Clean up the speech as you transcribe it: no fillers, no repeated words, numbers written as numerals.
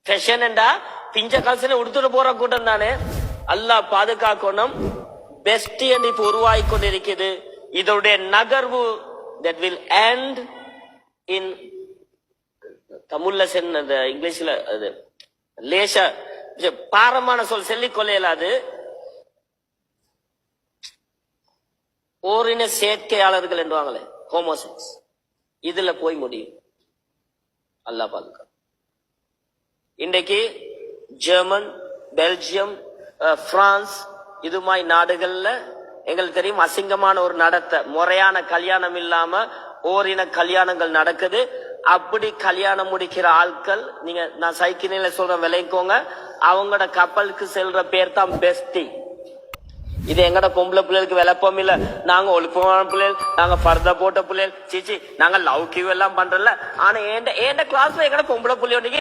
Fashion என்றா பிஞ்ச கல்சனை உடுத்துட்டு போற கூட்டம் தானே. அல்லாஹ் பாதுகாக்கணும். பெஸ்ட் என்று இப்ப உருவாகி கொண்டிருக்கிறது. இதோடைய நகர்வு that will end in தமிழ்ல சென்ன இங்கிலீஷ்ல அது லேசா பாரமான சொல் சொல்லிக் கொள்ளையலாது. ஓரின சேர்க்கையாளர்கள் என்றுவாங்களே ஹோமோசெக்ஸ், இதுல போய் முடியும். அல்லாஹ் பாதுகா. இன்றைக்கு ஜெர்மன், பெல்ஜியம், பிரான்ஸ் இதுமாய் நாடுகள்ல எங்களுக்கு தெரியும் அசிங்கமான ஒரு நடத்த, முறையான கல்யாணம் இல்லாம ஓரின கல்யாணங்கள் நடக்குது. அப்படி கல்யாணம் முடிக்கிற ஆட்கள் நீங்க நான் சைக்கிளில சொல்றேன் விளைக்கோங்க, அவங்களோட கப்பலுக்கு செல்ற பேர் தான் பெஸ்டி. இது எங்கட பொம்பளை பிள்ளைகளுக்கு விளப்பம் இல்ல. நாங்க ஒழுப்பமான பிள்ளைகள், நாங்க பர்தா போட்ட பிள்ளைகள், சீச்சி நாங்க லவ் கிவ் எல்லாம் பண்றல. ஆனா ஏண்ட கிளாஸ்ல எங்கட பொம்பளை பிள்ளையோட